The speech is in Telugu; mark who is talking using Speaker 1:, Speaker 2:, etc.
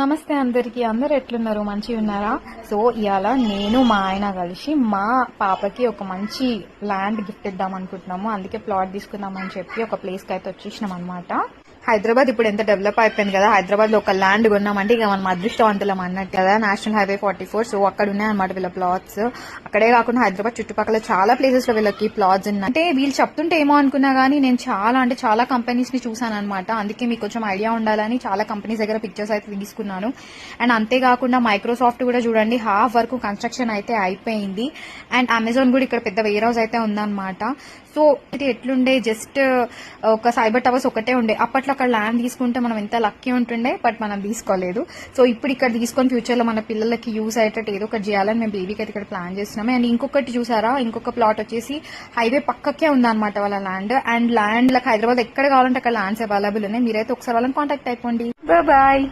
Speaker 1: నమస్తే అందరికి. అందరు ఎట్లున్నారు? మంచిగా ఉన్నారా? సో ఇవాళ నేను మా ఆయన కలిసి మా పాపకి ఒక మంచి ల్యాండ్ గిఫ్ట్ ఇద్దాం అనుకుంటున్నాము. అందుకే ప్లాట్ తీసుకుందామని చెప్పి ఒక ప్లేస్ కి అయితే వచ్చేసినాం అనమాట. హైదరాబాద్ ఇప్పుడు ఎంత డెవలప్ అయిపోయింది కదా. హైదరాబాద్ లో ఒక ల్యాండ్ కొన్నామంటే ఇక మనం అదృష్టవంతులం అన్నట్టు కదా. National highway 44. సో అక్కడ ఉన్నాయన్నమాట వీళ్ళ ప్లాట్స్. అక్కడే కాకుండా హైదరాబాద్ చుట్టుపక్కల చాలా ప్లేసెస్ లో వీళ్ళకి ప్లాట్స్ ఉన్నాయి. అంటే వీళ్ళు చెప్తుంటే ఏమో అనుకున్నా గానీ నేను చాలా కంపెనీస్ ని చూసాను అనమాట. అందుకే మీకు కొంచెం ఐడియా ఉండాలని చాలా కంపెనీస్ దగ్గర పిక్చర్స్ అయితే తీసుకున్నాను. అండ్ అంతేకాకుండా మైక్రోసాఫ్ట్ కూడా చూడండి, హాఫ్ వరకు కన్స్ట్రక్షన్ అయితే అయిపోయింది. అండ్ అమెజాన్ కూడా ఇక్కడ పెద్ద వేర్ హౌస్ అయితే ఉందన్నమాట. సో ఇది ఎట్లుండే, జస్ట్ ఒక సైబర్ టవర్స్ ఒకటే ఉండే. అప్పట్లో అక్కడ ల్యాండ్ తీసుకుంటే మనం ఎంత లక్కీ ఉంటుండే, బట్ మనం తీసుకోలేదు. సో ఇప్పుడు ఇక్కడ తీసుకొని ఫ్యూచర్ లో మన పిల్లలకి యూజ్ అయ్యేటట్టు ఏదో ఒకటి చేయాలని మేము బేబీకి అయితే ఇక్కడ ప్లాన్ చేస్తున్నాము. అండ్ ఇంకొకటి చూసారా, ఇంకొక ప్లాట్ వచ్చేసి హైవే పక్కకే ఉందన్నమాట వాళ్ళ ల్యాండ్. అండ్ ల్యాండ్ హైదరాబాద్ ఎక్కడ కావాలంటే అక్కడ ల్యాండ్స్ అవైలబుల్ ఉన్నాయి. మీరైతే ఒకసారి వాళ్ళని కాంటాక్ట్ అయిపోండి. బాయ్.